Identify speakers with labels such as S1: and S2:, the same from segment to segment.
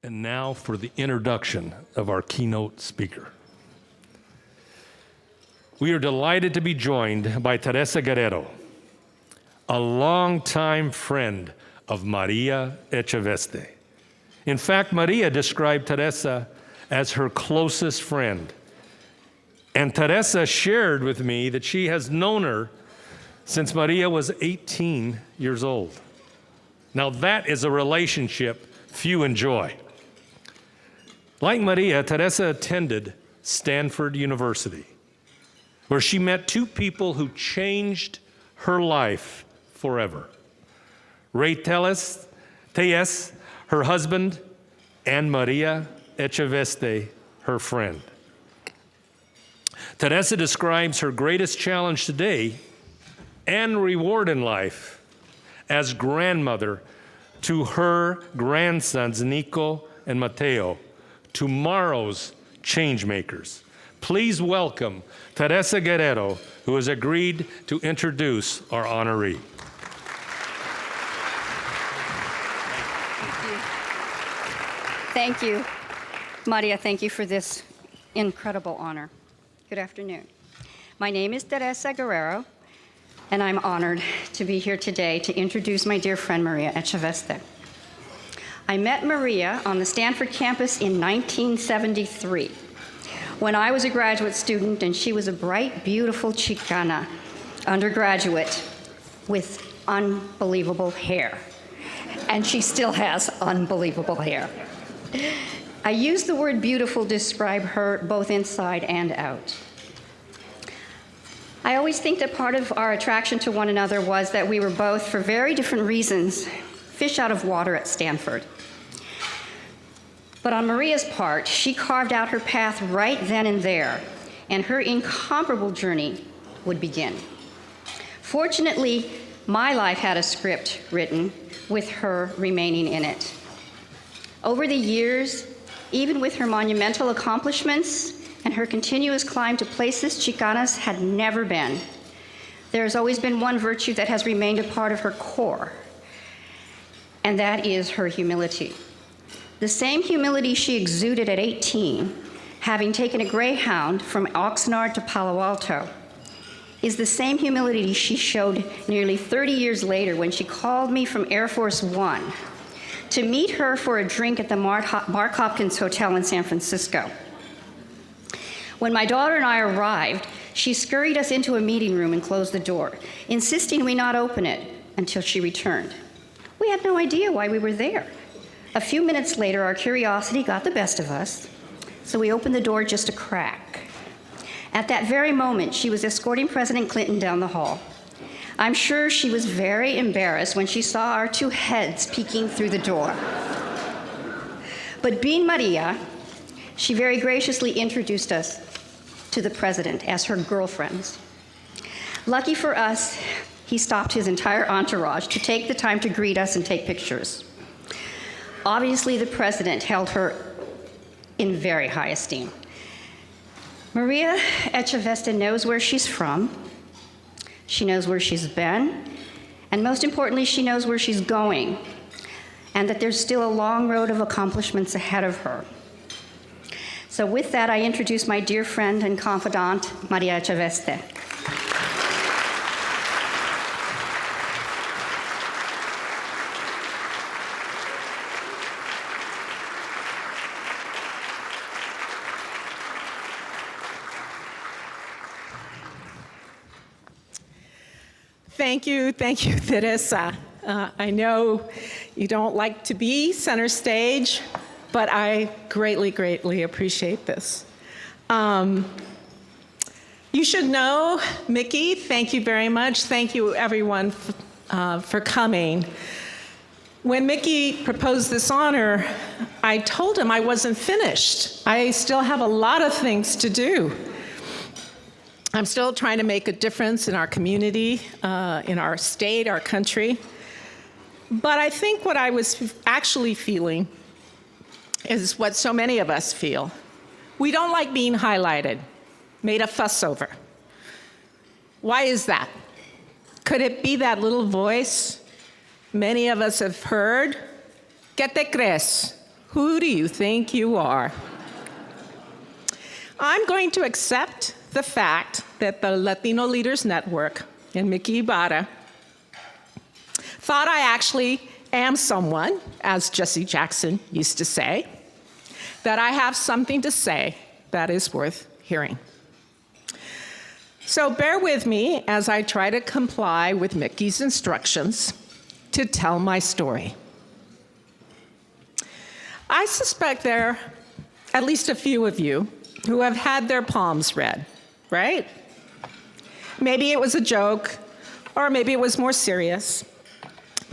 S1: And now for the introduction of our keynote speaker. We are delighted to be joined by Desa Guerrero, a longtime friend of Maria Echaveste. In fact, Maria described Teresa as her closest friend. And Teresa shared with me that she has known her since Maria was 18 years old. Now that is a relationship few enjoy. Like Maria, Teresa attended Stanford University, where she met two people who changed her life forever. Ray Tellez, her husband, and Maria Echaveste, her friend. Teresa describes her greatest challenge today and reward in life as grandmother to her grandsons, Nico and Mateo, tomorrow's change makers. Please welcome Desa Guerrero, who has agreed to introduce our honoree.
S2: Thank you. Maria, thank you for this incredible honor. Good afternoon. My name is Desa Guerrero, and I'm honored to be here today to introduce my dear friend, Maria Echaveste. I met Maria on the Stanford campus in 1973, when I was a graduate student and she was a bright, beautiful Chicana undergraduate with unbelievable hair. And she still has unbelievable hair. I use the word beautiful to describe her both inside and out. I always think that part of our attraction to one another was that we were both, for very different reasons, fish out of water at Stanford. But on Maria's part, she carved out her path right then and there, and her incomparable journey would begin. Fortunately, my life had a script written with her remaining in it. Over the years, even with her monumental accomplishments and her continuous climb to places Chicanas had never been, there has always been one virtue that has remained a part of her core, and that is her humility. The same humility she exuded at 18, having taken a Greyhound from Oxnard to Palo Alto, is the same humility she showed nearly 30 years later when she called me from Air Force One to meet her for a drink at the Mark Hopkins Hotel in San Francisco. When my daughter and I arrived, she scurried us into a meeting room and closed the door, insisting we not open it until she returned. We had no idea why we were there. A few minutes later, our curiosity got the best of us, so we opened the door just a crack. At that very moment, she was escorting President Clinton down the hall. I'm sure she was very embarrassed when she saw our two heads peeking through the door. But being Maria, she very graciously introduced us to the president as her girlfriends. Lucky for us, he stopped his entire entourage to take the time to greet us and take pictures. Obviously, the president held her in very high esteem. Maria Echaveste knows where she's from, she knows where she's been, and most importantly, she knows where she's going, and that there's still a long road of accomplishments ahead of her. So with that, I introduce my dear friend and confidant, Maria Echaveste.
S3: Thank you, Teresa. I know you don't like to be center stage, but I greatly appreciate this. You should know, Mickey, thank you very much. Thank you, everyone, for coming. When Mickey proposed this honor, I told him I wasn't finished. I still have a lot of things to do. I'm still trying to make a difference in our community, in our state, our country. But I think what I was actually feeling is what so many of us feel. We don't like being highlighted, made a fuss over. Why is that? Could it be that little voice many of us have heard? ¿Qué te crees? Who do you think you are? I'm going to accept the fact that the Latino Leaders Network and Mickey Ibarra thought I actually am someone, as Jesse Jackson used to say, that I have something to say that is worth hearing. So bear with me as I try to comply with Mickey's instructions to tell my story. I suspect there are at least a few of you who have had their palms read, right? Maybe it was a joke, or maybe it was more serious.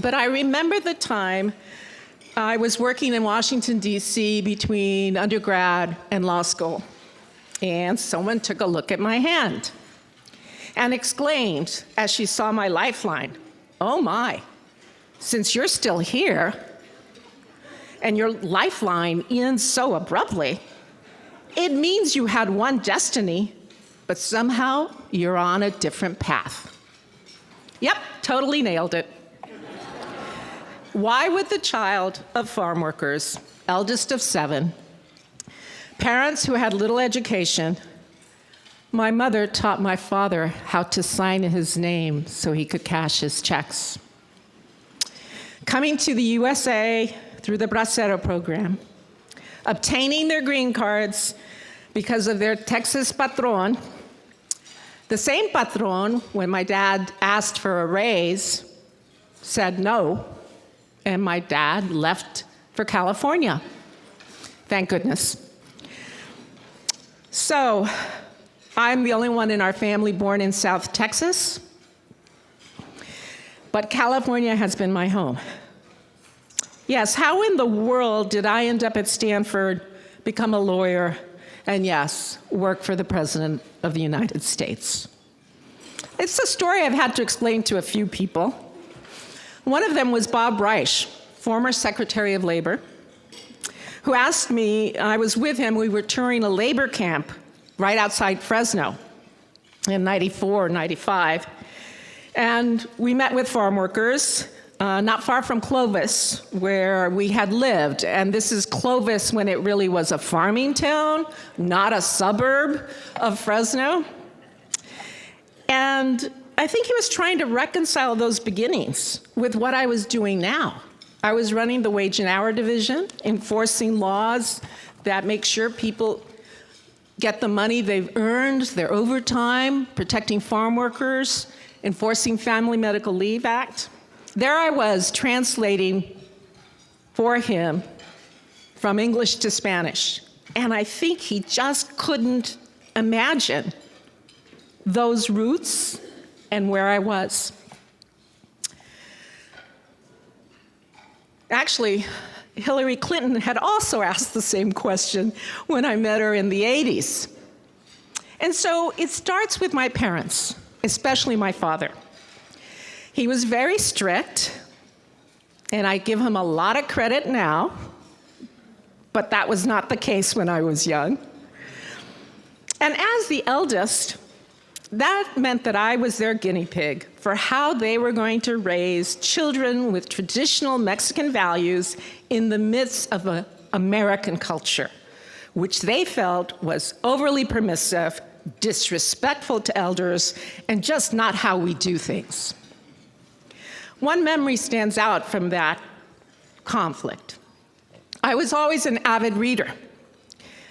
S3: But I remember the time I was working in Washington, D.C. between undergrad and law school, and someone took a look at my hand and exclaimed as she saw my lifeline, "Oh my, since you're still here and your lifeline ends so abruptly, it means you had one destiny, but somehow you're on a different path." Yep, totally nailed it. Why would the child of farm workers, eldest of 7, parents who had little education, my mother taught my father how to sign his name so he could cash his checks. Coming to the USA through the Bracero program, obtaining their green cards because of their Texas patron, the same patron, when my dad asked for a raise, said no, and my dad left for California. Thank goodness. So, I'm the only one in our family born in South Texas, but California has been my home. Yes, how in the world did I end up at Stanford, become a lawyer, and yes, work for the President of the United States? It's a story I've had to explain to a few people. One of them was Bob Reich, former Secretary of Labor, who asked me, I was with him, we were touring a labor camp right outside Fresno in 94, 95. And we met with farm workers not far from Clovis, where we had lived. And this is Clovis when it really was a farming town, not a suburb of Fresno. And I think he was trying to reconcile those beginnings with what I was doing now. I was running the wage and hour division, enforcing laws that make sure people get the money they've earned, their overtime, protecting farm workers, enforcing Family Medical Leave Act. There I was translating for him from English to Spanish. And I think he just couldn't imagine those roots and where I was. Actually, Hillary Clinton had also asked the same question when I met her in the 80s. And so it starts with my parents, especially my father. He was very strict, and I give him a lot of credit now, but that was not the case when I was young. And as the eldest, that meant that I was their guinea pig for how they were going to raise children with traditional Mexican values in the midst of an American culture, which they felt was overly permissive, disrespectful to elders, and just not how we do things. One memory stands out from that conflict. I was always an avid reader.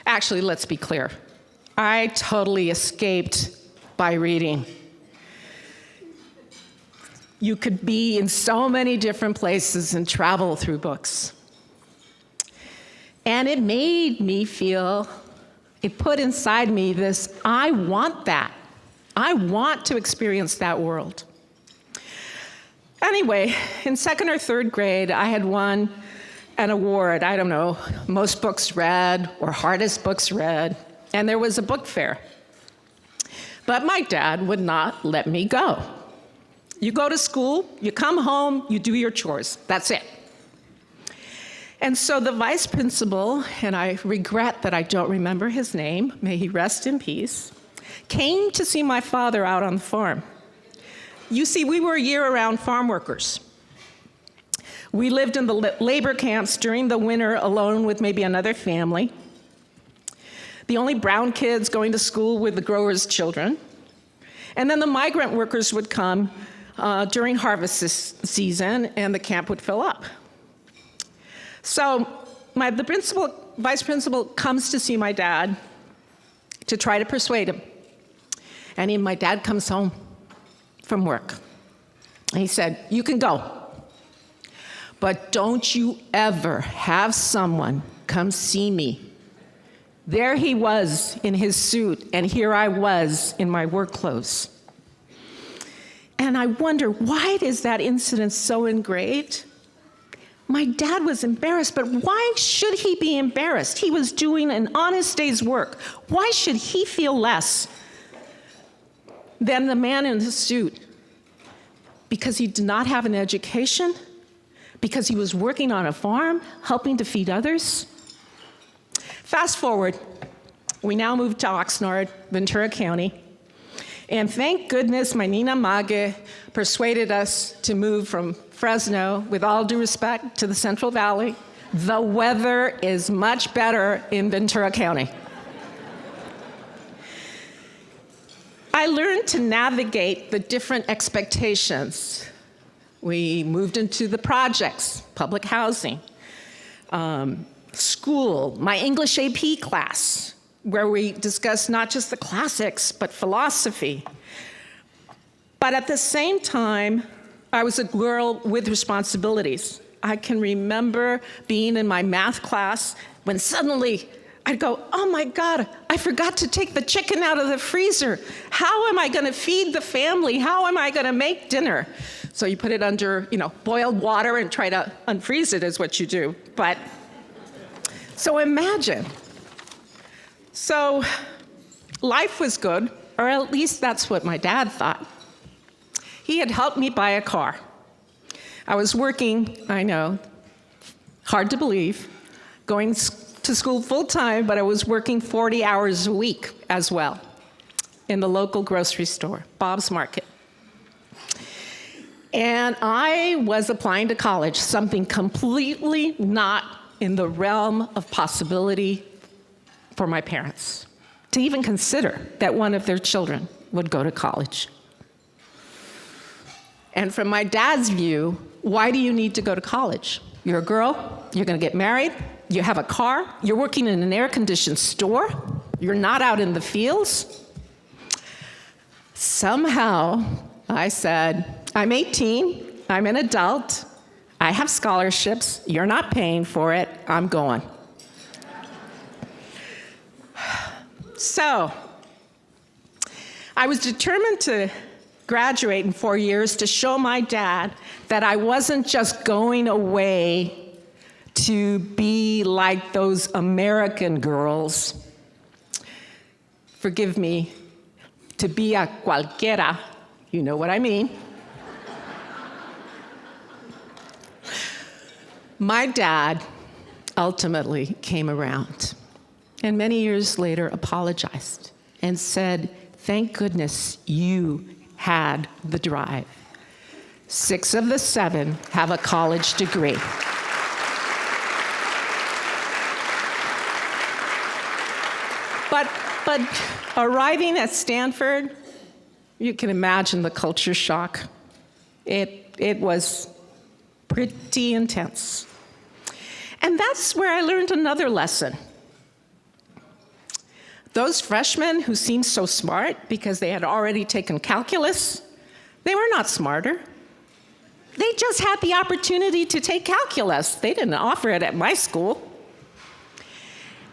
S3: Actually, let's be clear. I totally escaped by reading. You could be in so many different places and travel through books. And it made me feel, it put inside me this, I want that. I want to experience that world. Anyway, in 2nd or 3rd grade, I had won an award, I don't know, most books read or hardest books read, and there was a book fair. But my dad would not let me go. You go to school, you come home, you do your chores, that's it. And so the vice principal, and I regret that I don't remember his name, may he rest in peace, came to see my father out on the farm. You see, we were year-round farm workers. We lived in the labor camps during the winter alone with maybe another family. The only brown kids going to school with the growers' children. And then the migrant workers would come during harvest season, and the camp would fill up. So the vice principal comes to see my dad to try to persuade him. And my dad comes home from work. And he said, "You can go, but don't you ever have someone come see me." There he was in his suit, and here I was in my work clothes. And I wonder, why is that incident so engraved? My dad was embarrassed, but why should he be embarrassed? He was doing an honest day's work. Why should he feel less than the man in the suit? Because he did not have an education? Because he was working on a farm, helping to feed others? Fast forward, we now moved to Oxnard, Ventura County, and thank goodness my Nina Mage persuaded us to move from Fresno, with all due respect, to the Central Valley. The weather is much better in Ventura County. I learned to navigate the different expectations. We moved into the projects, public housing, school, my English AP class, where we discussed not just the classics, but philosophy. But at the same time, I was a girl with responsibilities. I can remember being in my math class when suddenly I'd go, "Oh my God, I forgot to take the chicken out of the freezer. How am I gonna feed the family? How am I gonna make dinner?" So you put it under, boiled water and try to unfreeze it is what you do. But, so imagine. So life was good, or at least that's what my dad thought. He had helped me buy a car. I was working, I know, hard to believe, going to school full-time, but I was working 40 hours a week as well in the local grocery store, Bob's Market. And I was applying to college, something completely not in the realm of possibility for my parents, to even consider that one of their children would go to college. And from my dad's view, why do you need to go to college? You're a girl, you're gonna get married, you have a car, you're working in an air-conditioned store, you're not out in the fields. Somehow, I said, I'm 18, I'm an adult, I have scholarships, you're not paying for it, I'm going. So, I was determined to graduate in 4 years to show my dad that I wasn't just going away to be like those American girls. Forgive me, to be a cualquiera, you know what I mean. My dad ultimately came around, and many years later apologized and said, "Thank goodness you had the drive. 6 of the 7 have a college degree." But arriving at Stanford, you can imagine the culture shock. It was pretty intense. And that's where I learned another lesson. Those freshmen who seemed so smart because they had already taken calculus, they were not smarter. They just had the opportunity to take calculus. They didn't offer it at my school.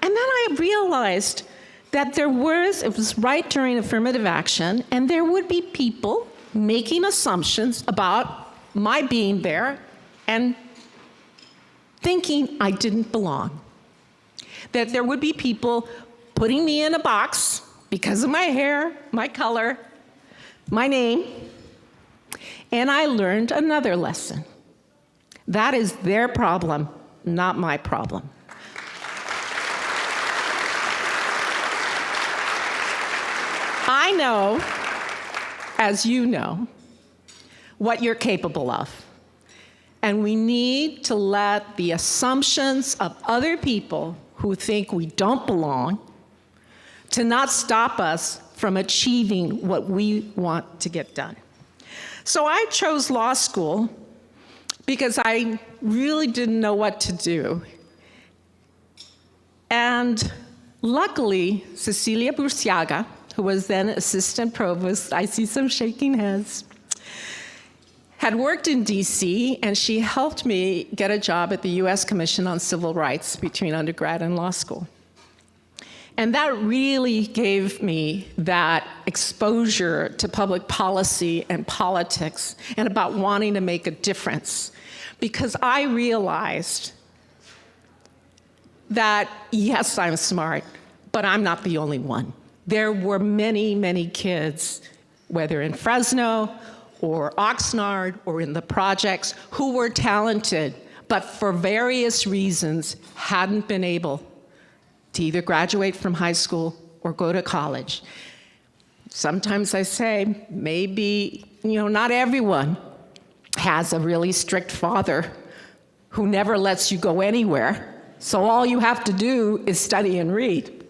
S3: And then I realized that it was right during affirmative action, and there would be people making assumptions about my being there and thinking I didn't belong. That there would be people putting me in a box because of my hair, my color, my name. And I learned another lesson. That is their problem, not my problem. I know, as you know, what you're capable of. And we need to let the assumptions of other people who think we don't belong to not stop us from achieving what we want to get done. So I chose law school because I really didn't know what to do. And luckily, Cecilia Burciaga, who was then assistant provost, I see some shaking heads, had worked in DC, and she helped me get a job at the US Commission on Civil Rights between undergrad and law school. And that really gave me that exposure to public policy and politics and about wanting to make a difference. Because I realized that, yes, I'm smart, but I'm not the only one. There were many, many kids, whether in Fresno or Oxnard or in the projects, who were talented, but for various reasons hadn't been able to either graduate from high school or go to college. Sometimes I say, maybe, not everyone has a really strict father who never lets you go anywhere, so all you have to do is study and read.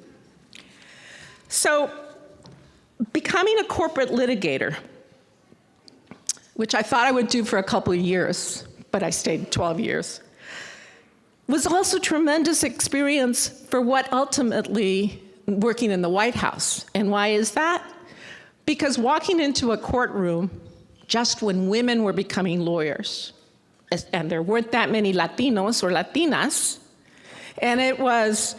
S3: So, becoming a corporate litigator, which I thought I would do for a couple of years, but I stayed 12 years, was also tremendous experience for what ultimately working in the White House. And why is that? Because walking into a courtroom just when women were becoming lawyers, and there weren't that many Latinos or Latinas, and it was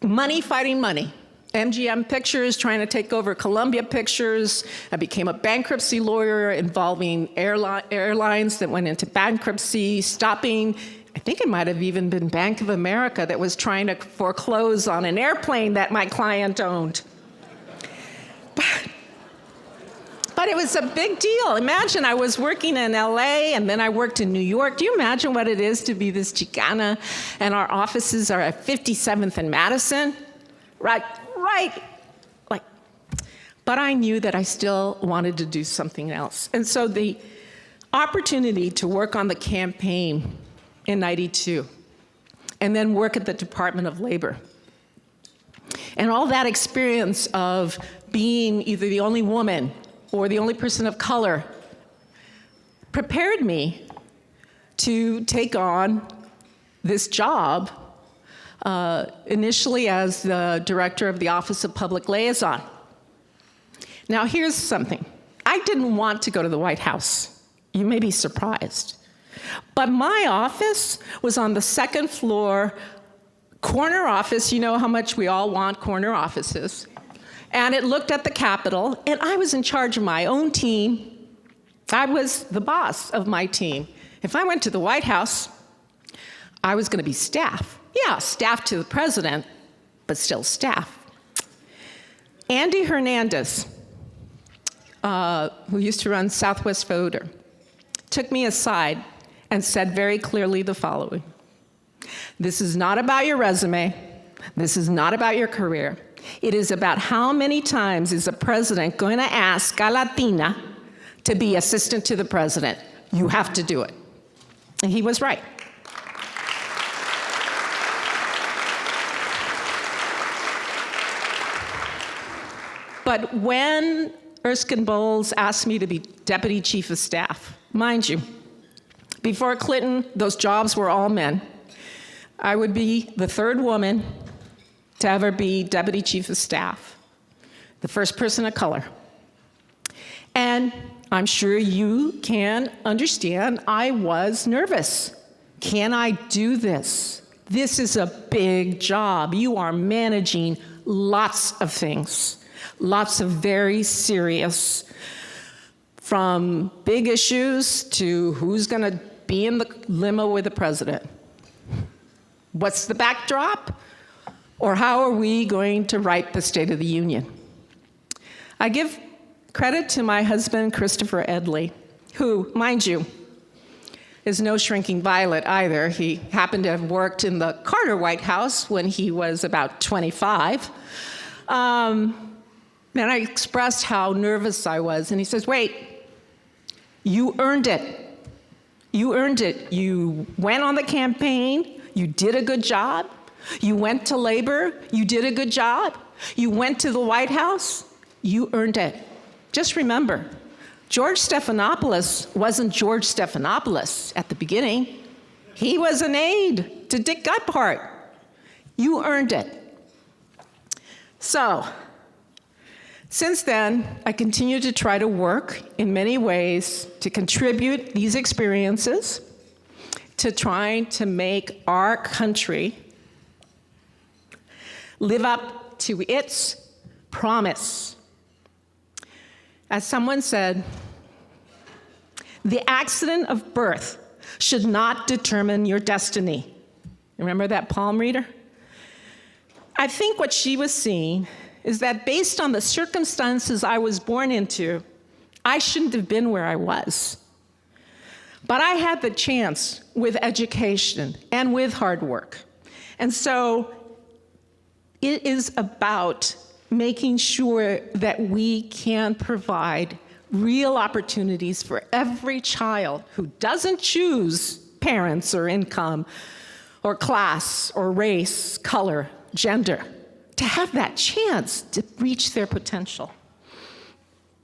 S3: money fighting money. MGM Pictures trying to take over Columbia Pictures. I became a bankruptcy lawyer involving airlines that went into bankruptcy, stopping, I think it might have even been Bank of America that was trying to foreclose on an airplane that my client owned. But it was a big deal. Imagine I was working in LA and then I worked in New York. Do you imagine what it is to be this Chicana and our offices are at 57th and Madison? Right. But I knew that I still wanted to do something else. And so the opportunity to work on the campaign in '92 and then work at the Department of Labor and all that experience of being either the only woman or the only person of color prepared me to take on this job, initially as the director of the Office of Public Liaison. Now, here's something. I didn't want to go to the White House. You may be surprised. But my office was on the second floor, corner office. You know how much we all want corner offices. And it looked at the Capitol, and I was in charge of my own team. I was the boss of my team. If I went to the White House, I was going to be staff. Yeah, staff to the president, but still staff. Andy Hernandez, who used to run Southwest Voter, took me aside and said very clearly the following: this is not about your resume. This is not about your career. It is about how many times is a president going to ask a Latina to be assistant to the president. You have to do it. And he was right. But when Erskine Bowles asked me to be deputy chief of staff, mind you, before Clinton, those jobs were all men. I would be the third woman to ever be deputy chief of staff, the first person of color. And I'm sure you can understand, I was nervous. Can I do this? This is a big job. You are managing lots of things, lots of very serious, from big issues to who's going to be in the limo with the president. What's the backdrop? Or how are we going to write the State of the Union? I give credit to my husband, Christopher Edley, who, mind you, is no shrinking violet either. He happened to have worked in the Carter White House when he was about 25. And I expressed how nervous I was, and he says, wait, you earned it. You earned it. You went on the campaign. You did a good job. You went to labor. You did a good job. You went to the White House. You earned it. Just remember, George Stephanopoulos wasn't George Stephanopoulos at the beginning. He was an aide to Dick Gephardt. You earned it. So, since then, I continue to try to work in many ways to contribute these experiences to trying to make our country live up to its promise. As someone said, the accident of birth should not determine your destiny. Remember that palm reader? I think what she was seeing is that based on the circumstances I was born into, I shouldn't have been where I was. But I had the chance with education and with hard work. And so it is about making sure that we can provide real opportunities for every child who doesn't choose parents or income or class or race, color, gender, to have that chance to reach their potential.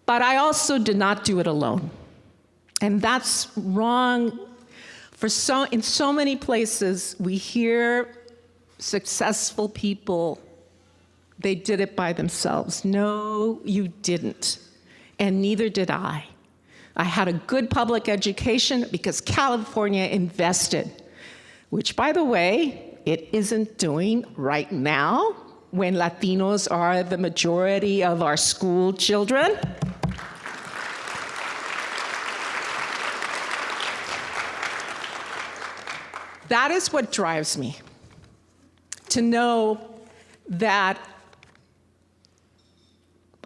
S3: But I also did not do it alone. And that's wrong. In so many places, we hear successful people, they did it by themselves. No, you didn't. And neither did I. I had a good public education because California invested, which, by the way, it isn't doing right now when Latinos are the majority of our school children. That is what drives me, to know that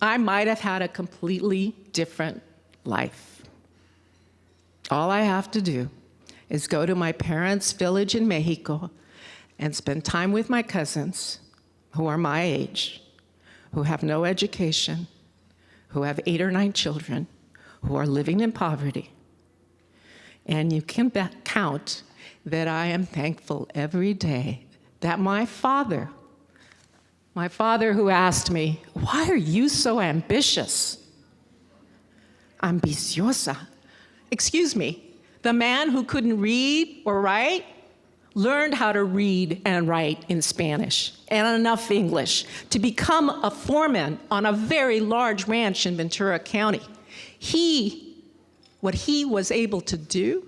S3: I might have had a completely different life. All I have to do is go to my parents' village in Mexico and spend time with my cousins who are my age, who have no education, who have 8 or 9 children, who are living in poverty. And you can count that I am thankful every day that my father who asked me, "Why are you so ambitious?" Ambiciosa. Excuse me, the man who couldn't read or write learned how to read and write in Spanish and enough English to become a foreman on a very large ranch in Ventura County. What he was able to do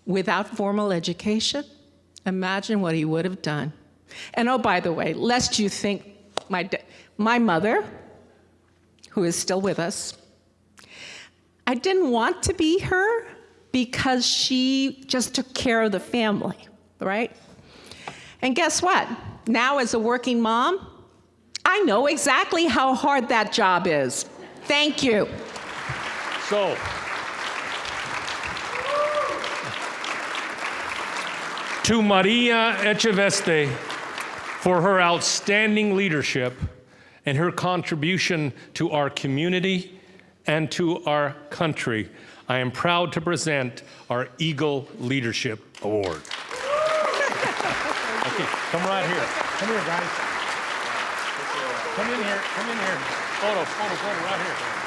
S3: without formal education, imagine what he would have done. And oh, by the way, lest you think my mother, who is still with us, I didn't want to be her because she just took care of the family, right? And guess what? Now as a working mom, I know exactly how hard that job is. Thank you.
S1: So, to Maria Echaveste for her outstanding leadership and her contribution to our community and to our country, I am proud to present our Eagle Leadership Award. Okay, come right here. Come here, guys. Come in here. Photo right here.